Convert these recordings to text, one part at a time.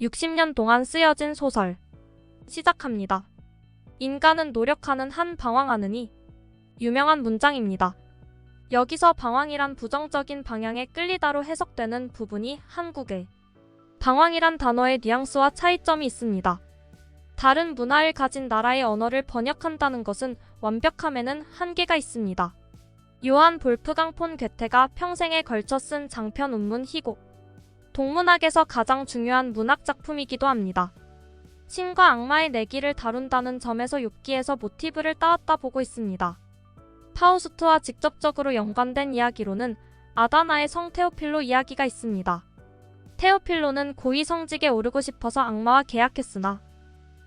60년 동안 쓰여진 소설. 시작합니다. 인간은 노력하는 한 방황하느니. 유명한 문장입니다. 여기서 방황이란 부정적인 방향에 끌리다로 해석되는 부분이 한국의 방황이란 단어의 뉘앙스와 차이점이 있습니다. 다른 문화를 가진 나라의 언어를 번역한다는 것은 완벽함에는 한계가 있습니다. 요한 볼프강 폰 괴테가 평생에 걸쳐 쓴 장편 운문 희곡. 동문학에서 가장 중요한 문학작품이기도 합니다. 신과 악마의 내기를 다룬다는 점에서 욥기에서 모티브를 따왔다 보고 있습니다. 파우스트와 직접적으로 연관된 이야기로는 아다나의 성 테오필로 이야기가 있습니다. 테오필로는 고위 성직에 오르고 싶어서 악마와 계약했으나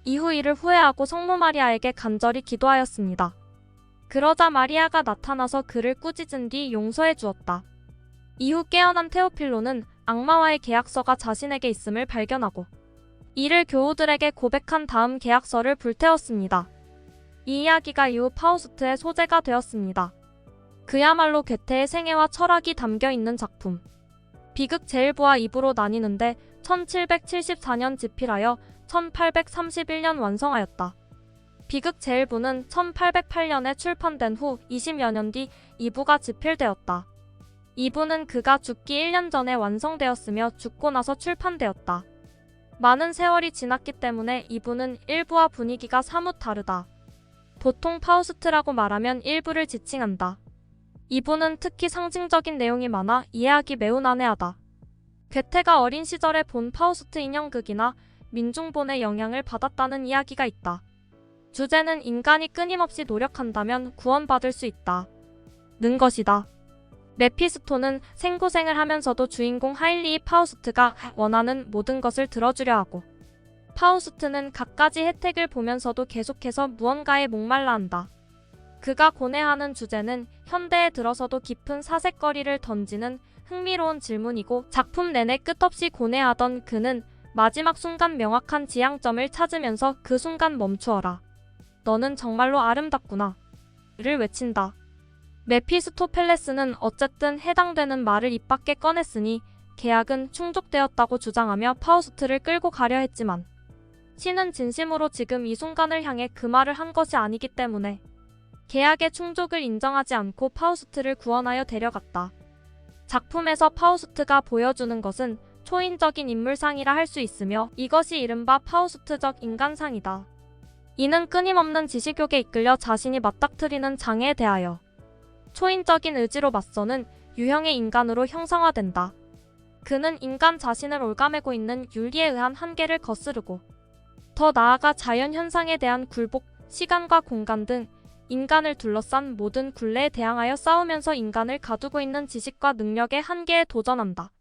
이후 이를 후회하고 성모 마리아에게 간절히 기도하였습니다. 그러자 마리아가 나타나서 그를 꾸짖은 뒤 용서해 주었다. 이후 깨어난 테오필로는 악마와의 계약서가 자신에게 있음을 발견하고 이를 교우들에게 고백한 다음 계약서를 불태웠습니다. 이 이야기가 이후 파우스트의 소재가 되었습니다. 그야말로 괴테의 생애와 철학이 담겨있는 작품. 비극 제1부와 2부로 나뉘는데 1774년 집필하여 1831년 완성하였다. 비극 제1부는 1808년에 출판된 후 20여 년 뒤 2부가 집필되었다. 2부는 그가 죽기 1년 전에 완성되었으며 죽고 나서 출판되었다. 많은 세월이 지났기 때문에 2부는 1부와 분위기가 사뭇 다르다. 보통 파우스트라고 말하면 1부를 지칭한다. 2부는 특히 상징적인 내용이 많아 이해하기 매우 난해하다. 괴테가 어린 시절에 본 파우스트 인형극이나 민중본의 영향을 받았다는 이야기가 있다. 주제는 인간이 끊임없이 노력한다면 구원받을 수 있다는 것이다. 메피스토는 생고생을 하면서도 주인공 하일리 파우스트가 원하는 모든 것을 들어주려 하고 파우스트는 갖가지 혜택을 보면서도 계속해서 무언가에 목말라 한다. 그가 고뇌하는 주제는 현대에 들어서도 깊은 사색거리를 던지는 흥미로운 질문이고 작품 내내 끝없이 고뇌하던 그는 마지막 순간 명확한 지향점을 찾으면서 그 순간 멈추어라. 너는 정말로 아름답구나. 를 외친다. 메피스토펠레스는 어쨌든 해당되는 말을 입 밖에 꺼냈으니 계약은 충족되었다고 주장하며 파우스트를 끌고 가려 했지만 신은 진심으로 지금 이 순간을 향해 그 말을 한 것이 아니기 때문에 계약의 충족을 인정하지 않고 파우스트를 구원하여 데려갔다. 작품에서 파우스트가 보여주는 것은 초인적인 인물상이라 할 수 있으며 이것이 이른바 파우스트적 인간상이다. 이는 끊임없는 지식욕에 이끌려 자신이 맞닥뜨리는 장애에 대하여 초인적인 의지로 맞서는 유형의 인간으로 형상화된다. 그는 인간 자신을 옭아매고 있는 윤리에 의한 한계를 거스르고 더 나아가 자연현상에 대한 굴복, 시간과 공간 등 인간을 둘러싼 모든 굴레에 대항하여 싸우면서 인간을 가두고 있는 지식과 능력의 한계에 도전한다.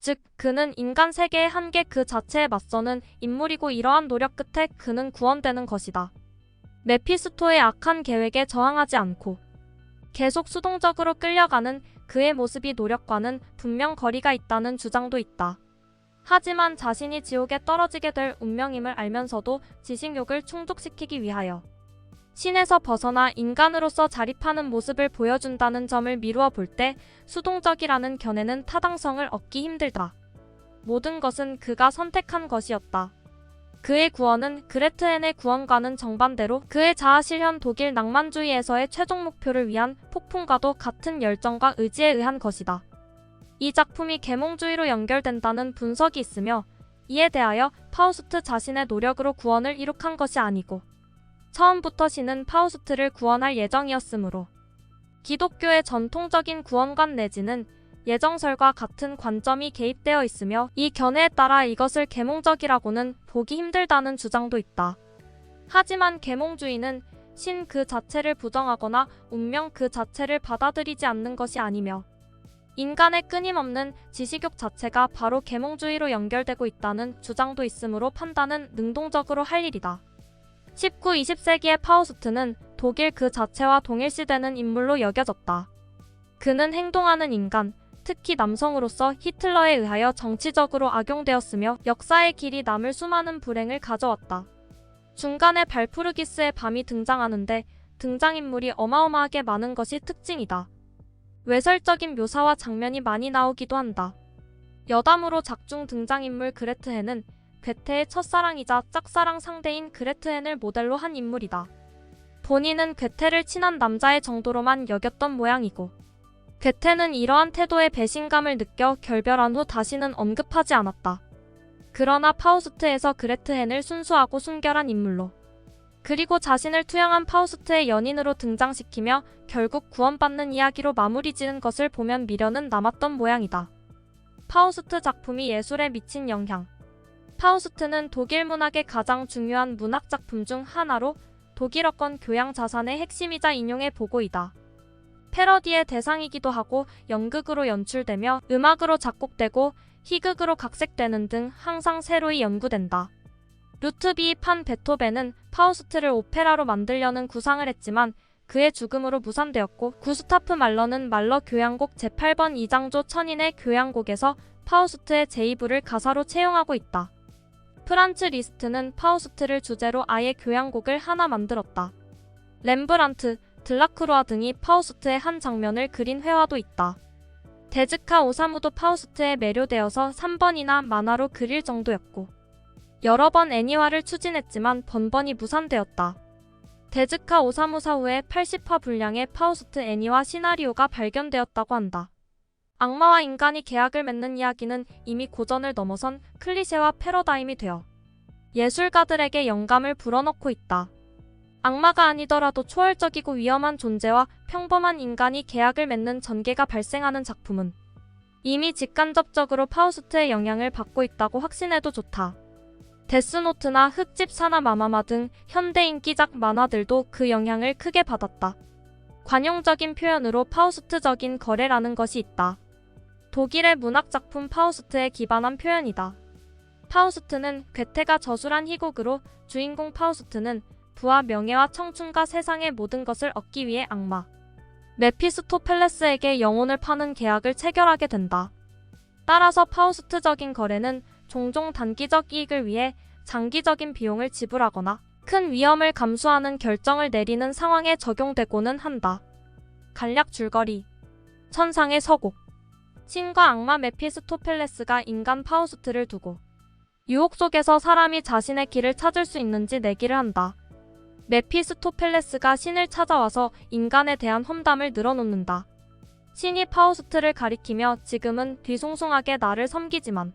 즉, 그는 인간 세계의 한계 그 자체에 맞서는 인물이고 이러한 노력 끝에 그는 구원되는 것이다. 메피스토의 악한 계획에 저항하지 않고 계속 수동적으로 끌려가는 그의 모습이 노력과는 분명 거리가 있다는 주장도 있다. 하지만 자신이 지옥에 떨어지게 될 운명임을 알면서도 지식욕을 충족시키기 위하여 신에서 벗어나 인간으로서 자립하는 모습을 보여준다는 점을 미루어 볼 때 수동적이라는 견해는 타당성을 얻기 힘들다. 모든 것은 그가 선택한 것이었다. 그의 구원은 그레트헨의 구원과는 정반대로 그의 자아실현 독일 낭만주의에서의 최종 목표를 위한 폭풍과도 같은 열정과 의지에 의한 것이다. 이 작품이 계몽주의로 연결된다는 분석이 있으며 이에 대하여 파우스트 자신의 노력으로 구원을 이룩한 것이 아니고 처음부터 신은 파우스트를 구원할 예정이었으므로 기독교의 전통적인 구원관 내지는 예정설과 같은 관점이 개입되어 있으며 이 견해에 따라 이것을 계몽적이라고는 보기 힘들다는 주장도 있다. 하지만 계몽주의는 신 그 자체를 부정하거나 운명 그 자체를 받아들이지 않는 것이 아니며 인간의 끊임없는 지식욕 자체가 바로 계몽주의로 연결되고 있다는 주장도 있으므로 판단은 능동적으로 할 일이다. 19, 20세기의 파우스트는 독일 그 자체와 동일시되는 인물로 여겨졌다. 그는 행동하는 인간, 특히 남성으로서 히틀러에 의하여 정치적으로 악용되었으며 역사의 길이 남을 수많은 불행을 가져왔다. 중간에 발푸르기스의 밤이 등장하는데 등장인물이 어마어마하게 많은 것이 특징이다. 외설적인 묘사와 장면이 많이 나오기도 한다. 여담으로 작중 등장인물 그레트헨은 괴테의 첫사랑이자 짝사랑 상대인 그레트헨을 모델로 한 인물이다. 본인은 괴테를 친한 남자의 정도로만 여겼던 모양이고 괴테는 이러한 태도에 배신감을 느껴 결별한 후 다시는 언급하지 않았다. 그러나 파우스트에서 그레트헨을 순수하고 순결한 인물로 그리고 자신을 투영한 파우스트의 연인으로 등장시키며 결국 구원받는 이야기로 마무리 지은 것을 보면 미련은 남았던 모양이다. 파우스트 작품이 예술에 미친 영향. 파우스트는 독일 문학의 가장 중요한 문학 작품 중 하나로 독일어권 교양 자산의 핵심이자 인용의 보고이다. 패러디의 대상이기도 하고 연극으로 연출되며 음악으로 작곡되고 희극으로 각색되는 등 항상 새로이 연구된다. 루트비히 판 베토벤은 파우스트를 오페라로 만들려는 구상을 했지만 그의 죽음으로 무산되었고 구스타프 말러는 말러 교향곡 제8번 이장조 천인의 교향곡에서 파우스트의 제2부를 가사로 채용하고 있다. 프란츠 리스트는 파우스트를 주제로 아예 교향곡을 하나 만들었다. 렘브란트, 들라크루아 등이 파우스트의 한 장면을 그린 회화도 있다. 데즈카 오사무도 파우스트에 매료되어서 3번이나 만화로 그릴 정도였고 여러 번 애니화를 추진했지만 번번이 무산되었다. 데즈카 오사무 사후에 80화 분량의 파우스트 애니화 시나리오가 발견되었다고 한다. 악마와 인간이 계약을 맺는 이야기는 이미 고전을 넘어선 클리셰와 패러다임이 되어 예술가들에게 영감을 불어넣고 있다. 악마가 아니더라도 초월적이고 위험한 존재와 평범한 인간이 계약을 맺는 전개가 발생하는 작품은 이미 직간접적으로 파우스트의 영향을 받고 있다고 확신해도 좋다. 데스노트나 흑집 사나 마마마 등 현대 인기작 만화들도 그 영향을 크게 받았다. 관용적인 표현으로 파우스트적인 거래라는 것이 있다. 독일의 문학작품 파우스트에 기반한 표현이다. 파우스트는 괴테가 저술한 희곡으로 주인공 파우스트는 부와 명예와 청춘과 세상의 모든 것을 얻기 위해 악마 메피스토펠레스에게 영혼을 파는 계약을 체결하게 된다. 따라서 파우스트적인 거래는 종종 단기적 이익을 위해 장기적인 비용을 지불하거나 큰 위험을 감수하는 결정을 내리는 상황에 적용되고는 한다. 간략 줄거리. 천상의 서곡. 신과 악마 메피스토펠레스가 인간 파우스트를 두고 유혹 속에서 사람이 자신의 길을 찾을 수 있는지 내기를 한다. 메피스토펠레스가 신을 찾아와서 인간에 대한 험담을 늘어놓는다. 신이 파우스트를 가리키며 지금은 뒤숭숭하게 나를 섬기지만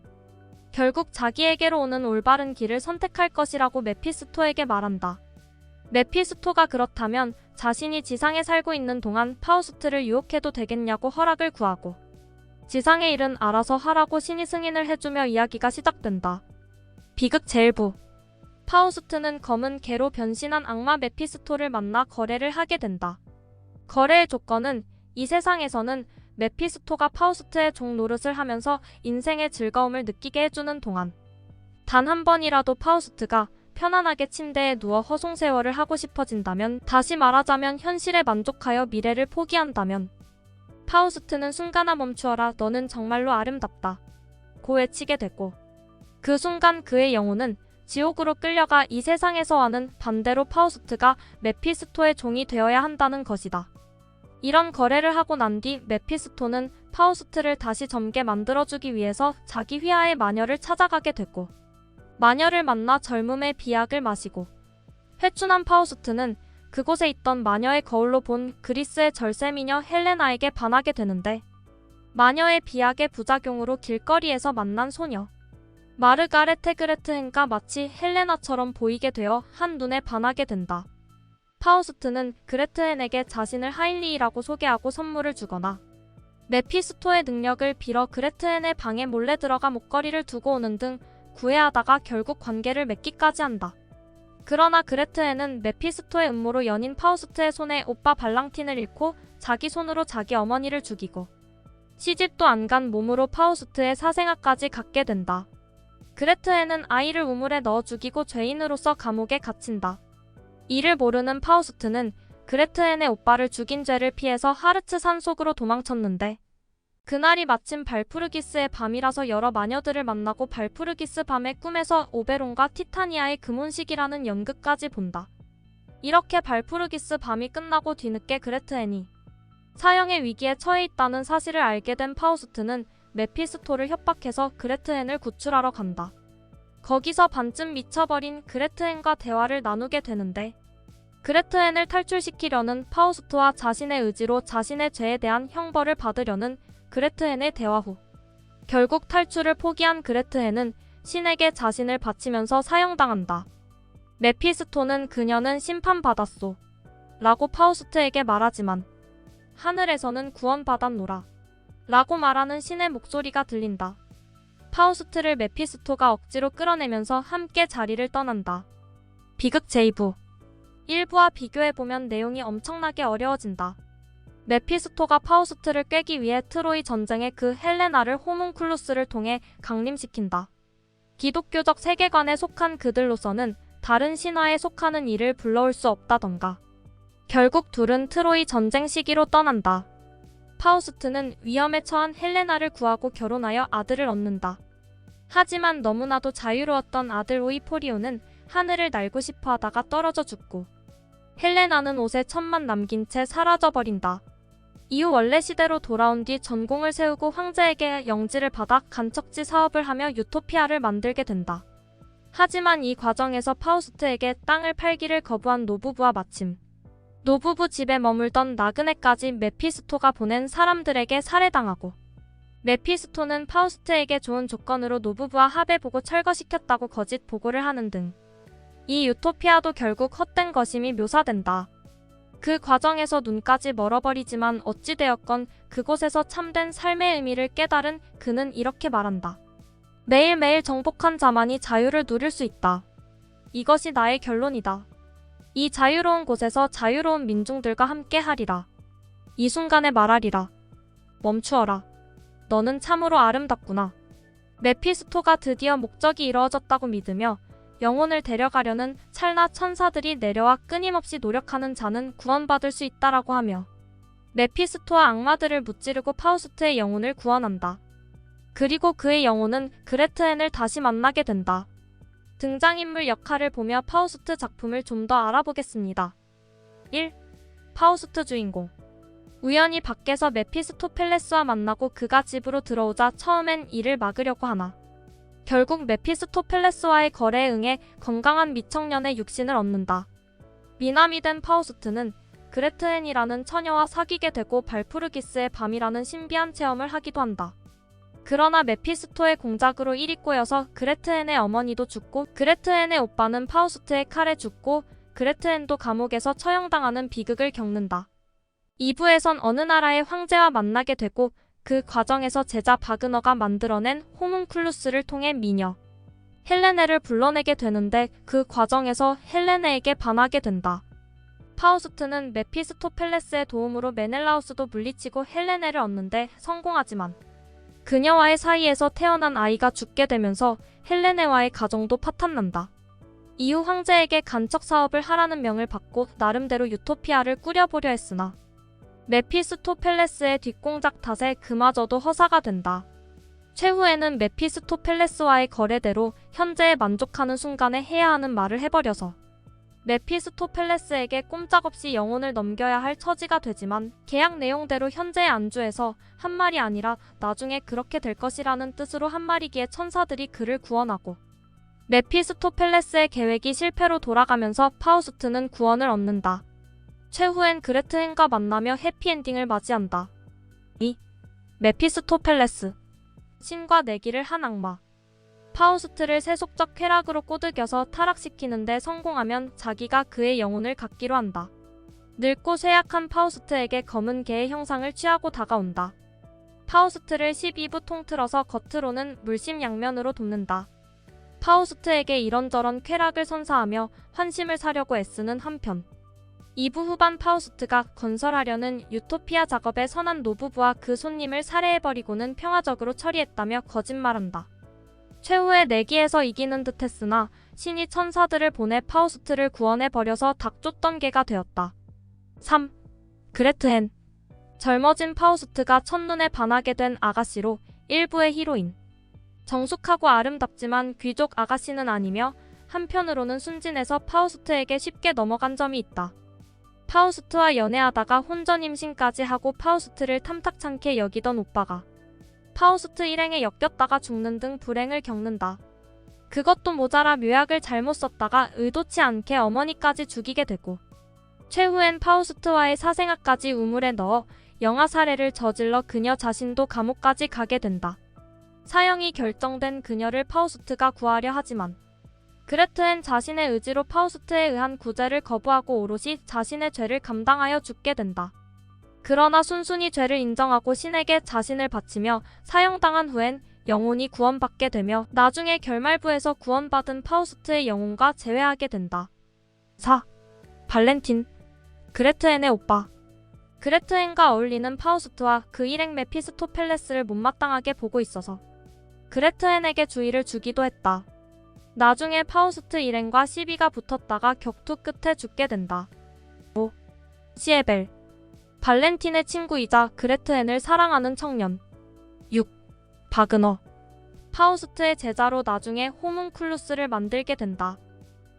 결국 자기에게로 오는 올바른 길을 선택할 것이라고 메피스토에게 말한다. 메피스토가 그렇다면 자신이 지상에 살고 있는 동안 파우스트를 유혹해도 되겠냐고 허락을 구하고 지상의 일은 알아서 하라고 신이 승인을 해주며 이야기가 시작된다. 비극 제1부. 파우스트는 검은 개로 변신한 악마 메피스토를 만나 거래를 하게 된다. 거래의 조건은 이 세상에서는 메피스토가 파우스트의 종 노릇을 하면서 인생의 즐거움을 느끼게 해주는 동안 단 한 번이라도 파우스트가 편안하게 침대에 누워 허송세월을 하고 싶어진다면, 다시 말하자면 현실에 만족하여 미래를 포기한다면 파우스트는 순간아 멈추어라, 너는 정말로 아름답다 고 외치게 되고 그 순간 그의 영혼은 지옥으로 끌려가 이 세상에서와는 반대로 파우스트가 메피스토의 종이 되어야 한다는 것이다. 이런 거래를 하고 난 뒤 메피스토는 파우스트를 다시 젊게 만들어주기 위해서 자기 휘하의 마녀를 찾아가게 되고 마녀를 만나 젊음의 비약을 마시고 회춘한 파우스트는 그곳에 있던 마녀의 거울로 본 그리스의 절세미녀 헬레나에게 반하게 되는데 마녀의 비약의 부작용으로 길거리에서 만난 소녀 마르가레테 그레트헨과 마치 헬레나처럼 보이게 되어 한눈에 반하게 된다. 파우스트는 그레트헨에게 자신을 하일리이라고 소개하고 선물을 주거나 메피스토의 능력을 빌어 그레트헨의 방에 몰래 들어가 목걸이를 두고 오는 등 구애하다가 결국 관계를 맺기까지 한다. 그러나 그레트헨은 메피스토의 음모로 연인 파우스트의 손에 오빠 발랑틴을 잃고 자기 손으로 자기 어머니를 죽이고 시집도 안 간 몸으로 파우스트의 사생아까지 갖게 된다. 그레트헨은 아이를 우물에 넣어 죽이고 죄인으로서 감옥에 갇힌다. 이를 모르는 파우스트는 그레트헨의 오빠를 죽인 죄를 피해서 하르츠 산속으로 도망쳤는데 그날이 마침 발푸르기스의 밤이라서 여러 마녀들을 만나고 발푸르기스 밤의 꿈에서 오베론과 티타니아의 금혼식이라는 연극까지 본다. 이렇게 발푸르기스 밤이 끝나고 뒤늦게 그레트헨이 사형의 위기에 처해 있다는 사실을 알게 된 파우스트는 메피스토를 협박해서 그레트헨을 구출하러 간다. 거기서 반쯤 미쳐버린 그레트헨과 대화를 나누게 되는데 그레트헨을 탈출시키려는 파우스트와 자신의 의지로 자신의 죄에 대한 형벌을 받으려는 그레트헨의 대화 후 결국 탈출을 포기한 그레트헨은 신에게 자신을 바치면서 사형당한다. 메피스토는 그녀는 심판받았소 라고 파우스트에게 말하지만 하늘에서는 구원받았노라 라고 말하는 신의 목소리가 들린다. 파우스트를 메피스토가 억지로 끌어내면서 함께 자리를 떠난다. 비극 제2부 1부와 비교해보면 내용이 엄청나게 어려워진다. 메피스토가 파우스트를 꿰기 위해 트로이 전쟁의 그 헬레나를 호문클루스를 통해 강림시킨다. 기독교적 세계관에 속한 그들로서는 다른 신화에 속하는 이를 불러올 수 없다던가. 결국 둘은 트로이 전쟁 시기로 떠난다. 파우스트는 위험에 처한 헬레나를 구하고 결혼하여 아들을 얻는다. 하지만 너무나도 자유로웠던 아들 오이포리오는 하늘을 날고 싶어 하다가 떨어져 죽고 헬레나는 옷에 천만 남긴 채 사라져버린다. 이후 원래 시대로 돌아온 뒤 전공을 세우고 황제에게 영지를 받아 간척지 사업을 하며 유토피아를 만들게 된다. 하지만 이 과정에서 파우스트에게 땅을 팔기를 거부한 노부부와 마침 노부부 집에 머물던 나그네까지 메피스토가 보낸 사람들에게 살해당하고 메피스토는 파우스트에게 좋은 조건으로 노부부와 합의보고 철거시켰다고 거짓 보고를 하는 등 이 유토피아도 결국 헛된 것임이 묘사된다. 그 과정에서 눈까지 멀어버리지만 어찌되었건 그곳에서 참된 삶의 의미를 깨달은 그는 이렇게 말한다. 매일매일 정복한 자만이 자유를 누릴 수 있다. 이것이 나의 결론이다. 이 자유로운 곳에서 자유로운 민중들과 함께 하리라. 이 순간에 말하리라. 멈추어라. 너는 참으로 아름답구나. 메피스토가 드디어 목적이 이루어졌다고 믿으며 영혼을 데려가려는 찰나 천사들이 내려와 끊임없이 노력하는 자는 구원받을 수 있다라고 하며 메피스토와 악마들을 무찌르고 파우스트의 영혼을 구원한다. 그리고 그의 영혼은 그레트헨을 다시 만나게 된다. 등장인물 역할을 보며 파우스트 작품을 좀 더 알아보겠습니다. 1. 파우스트 주인공. 우연히 밖에서 메피스토펠레스와 만나고 그가 집으로 들어오자 처음엔 이를 막으려고 하나 결국 메피스토펠레스와의 거래에 응해 건강한 미청년의 육신을 얻는다. 미남이 된 파우스트는 그레트헨이라는 처녀와 사귀게 되고 발푸르기스의 밤이라는 신비한 체험을 하기도 한다. 그러나 메피스토의 공작으로 일이 꼬여서 그레트헨의 어머니도 죽고 그레트헨의 오빠는 파우스트의 칼에 죽고 그레트헨도 감옥에서 처형당하는 비극을 겪는다. 2부에선 어느 나라의 황제와 만나게 되고 그 과정에서 제자 바그너가 만들어낸 호문클루스를 통해 미녀 헬레네를 불러내게 되는데 그 과정에서 헬레네에게 반하게 된다. 파우스트는 메피스토펠레스의 도움으로 메넬라우스도 물리치고 헬레네를 얻는데 성공하지만 그녀와의 사이에서 태어난 아이가 죽게 되면서 헬레네와의 가정도 파탄난다. 이후 황제에게 간척 사업을 하라는 명을 받고 나름대로 유토피아를 꾸려보려 했으나 메피스토펠레스의 뒷공작 탓에 그마저도 허사가 된다. 최후에는 메피스토펠레스와의 거래대로 현재에 만족하는 순간에 해야 하는 말을 해버려서 메피스토펠레스에게 꼼짝없이 영혼을 넘겨야 할 처지가 되지만 계약 내용대로 현재에 안주해서 한 말이 아니라 나중에 그렇게 될 것이라는 뜻으로 한 말이기에 천사들이 그를 구원하고 메피스토펠레스의 계획이 실패로 돌아가면서 파우스트는 구원을 얻는다. 최후엔 그레트헨과 만나며 해피엔딩을 맞이한다. 2. 메피스토펠레스. 신과 내기를 한 악마. 파우스트를 세속적 쾌락으로 꼬드겨서 타락시키는데 성공하면 자기가 그의 영혼을 갖기로 한다. 늙고 쇠약한 파우스트에게 검은 개의 형상을 취하고 다가온다. 파우스트를 12부 통틀어서 겉으로는 물심양면으로 돕는다. 파우스트에게 이런저런 쾌락을 선사하며 환심을 사려고 애쓰는 한편 2부 후반 파우스트가 건설하려는 유토피아 작업에 선한 노부부와 그 손님을 살해해버리고는 평화적으로 처리했다며 거짓말한다. 최후의 내기에서 이기는 듯 했으나 신이 천사들을 보내 파우스트를 구원해버려서 닥쳤던 개가 되었다. 3. 그레트헨. 젊어진 파우스트가 첫눈에 반하게 된 아가씨로 1부의 히로인. 정숙하고 아름답지만 귀족 아가씨는 아니며 한편으로는 순진해서 파우스트에게 쉽게 넘어간 점이 있다. 파우스트와 연애하다가 혼전 임신까지 하고 파우스트를 탐탁찮게 여기던 오빠가 파우스트 일행에 엮였다가 죽는 등 불행을 겪는다. 그것도 모자라 묘약을 잘못 썼다가 의도치 않게 어머니까지 죽이게 되고, 최후엔 파우스트와의 사생아까지 우물에 넣어 영아 살해를 저질러 그녀 자신도 감옥까지 가게 된다. 사형이 결정된 그녀를 파우스트가 구하려 하지만 그레트엔 자신의 의지로 파우스트에 의한 구제를 거부하고 오롯이 자신의 죄를 감당하여 죽게 된다. 그러나 순순히 죄를 인정하고 신에게 자신을 바치며 사형당한 후엔 영혼이 구원받게 되며 나중에 결말부에서 구원받은 파우스트의 영혼과 재회하게 된다. 4. 발렌틴, 그레트엔의 오빠. 그레트엔과 어울리는 파우스트와 그 일행 메피스토펠레스를 못마땅하게 보고 있어서 그레트엔에게 주의를 주기도 했다. 나중에 파우스트 일행과 시비가 붙었다가 격투 끝에 죽게 된다. 5. 시에벨, 발렌틴의 친구이자 그레트엔을 사랑하는 청년. 6. 바그너, 파우스트의 제자로 나중에 호문쿨루스를 만들게 된다.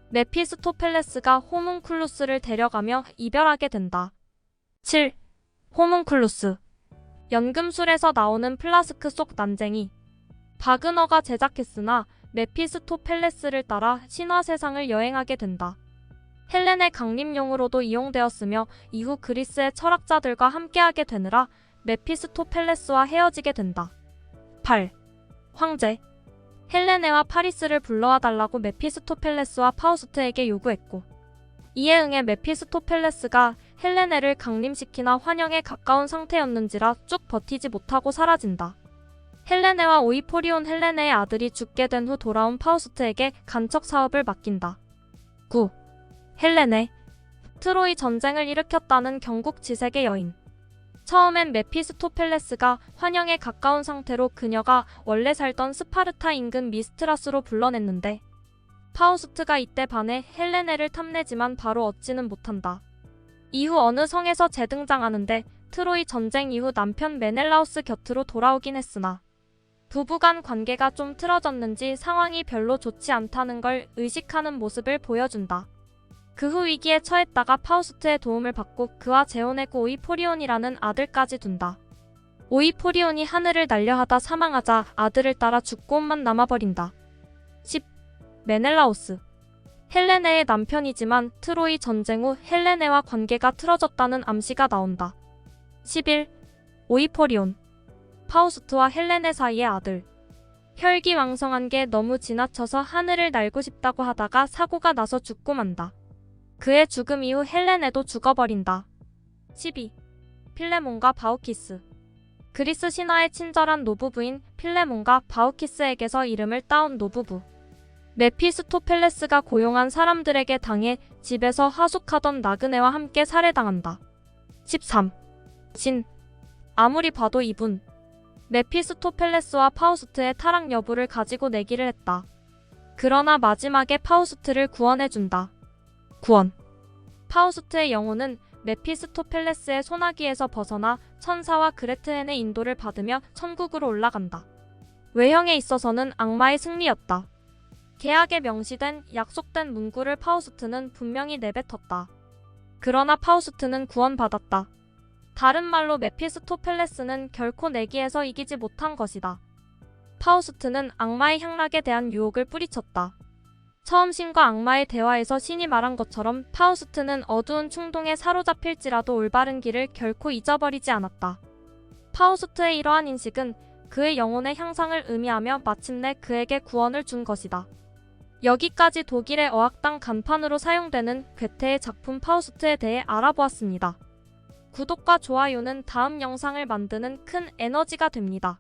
메피스토펠레스가 호문쿨루스를 데려가며 이별하게 된다. 7. 호문쿨루스, 연금술에서 나오는 플라스크 속 난쟁이. 바그너가 제작했으나 메피스토펠레스를 따라 신화 세상을 여행하게 된다. 헬렌의 강림용으로도 이용되었으며 이후 그리스의 철학자들과 함께하게 되느라 메피스토펠레스와 헤어지게 된다. 8. 황제, 헬레네와 파리스를 불러와 달라고 메피스토펠레스와 파우스트에게 요구했고, 이에 응해 메피스토펠레스가 헬레네를 강림시키나 환영에 가까운 상태였는지라 쭉 버티지 못하고 사라진다. 헬레네와 오이포리온, 헬레네의 아들이 죽게 된 후 돌아온 파우스트에게 간척 사업을 맡긴다. 9. 헬레네, 트로이 전쟁을 일으켰다는 경국 지색의 여인. 처음엔 메피스토펠레스가 환영에 가까운 상태로 그녀가 원래 살던 스파르타 인근 미스트라스로 불러냈는데 파우스트가 이때 반해 헬레네를 탐내지만 바로 얻지는 못한다. 이후 어느 성에서 재등장하는데 트로이 전쟁 이후 남편 메넬라우스 곁으로 돌아오긴 했으나 부부간 관계가 좀 틀어졌는지 상황이 별로 좋지 않다는 걸 의식하는 모습을 보여준다. 그 후 위기에 처했다가 파우스트의 도움을 받고 그와 재혼했고 오이포리온이라는 아들까지 둔다. 오이포리온이 하늘을 날려하다 사망하자 아들을 따라 죽고만 남아버린다. 10. 메넬라오스, 헬레네의 남편이지만 트로이 전쟁 후 헬레네와 관계가 틀어졌다는 암시가 나온다. 11. 오이포리온, 파우스트와 헬레네 사이의 아들. 혈기왕성한 게 너무 지나쳐서 하늘을 날고 싶다고 하다가 사고가 나서 죽고 만다. 그의 죽음 이후 헬레네도 죽어버린다. 12. 필레몬과 바우키스, 그리스 신화의 친절한 노부부인 필레몬과 바우키스에게서 이름을 따온 노부부. 메피스토펠레스가 고용한 사람들에게 당해 집에서 하숙하던 나그네와 함께 살해당한다. 13. 신, 아무리 봐도 이분 메피스토펠레스와 파우스트의 타락 여부를 가지고 내기를 했다. 그러나 마지막에 파우스트를 구원해준다. 구원, 파우스트의 영혼은 메피스토펠레스의 소나기에서 벗어나 천사와 그레트엔의 인도를 받으며 천국으로 올라간다. 외형에 있어서는 악마의 승리였다. 계약에 명시된 약속된 문구를 파우스트는 분명히 내뱉었다. 그러나 파우스트는 구원받았다. 다른 말로 메피스토펠레스는 결코 내기에서 이기지 못한 것이다. 파우스트는 악마의 향락에 대한 유혹을 뿌리쳤다. 처음 신과 악마의 대화에서 신이 말한 것처럼 파우스트는 어두운 충동에 사로잡힐지라도 올바른 길을 결코 잊어버리지 않았다. 파우스트의 이러한 인식은 그의 영혼의 향상을 의미하며 마침내 그에게 구원을 준 것이다. 여기까지 독일의 어학당 간판으로 사용되는 괴테의 작품 파우스트에 대해 알아보았습니다. 구독과 좋아요는 다음 영상을 만드는 큰 에너지가 됩니다.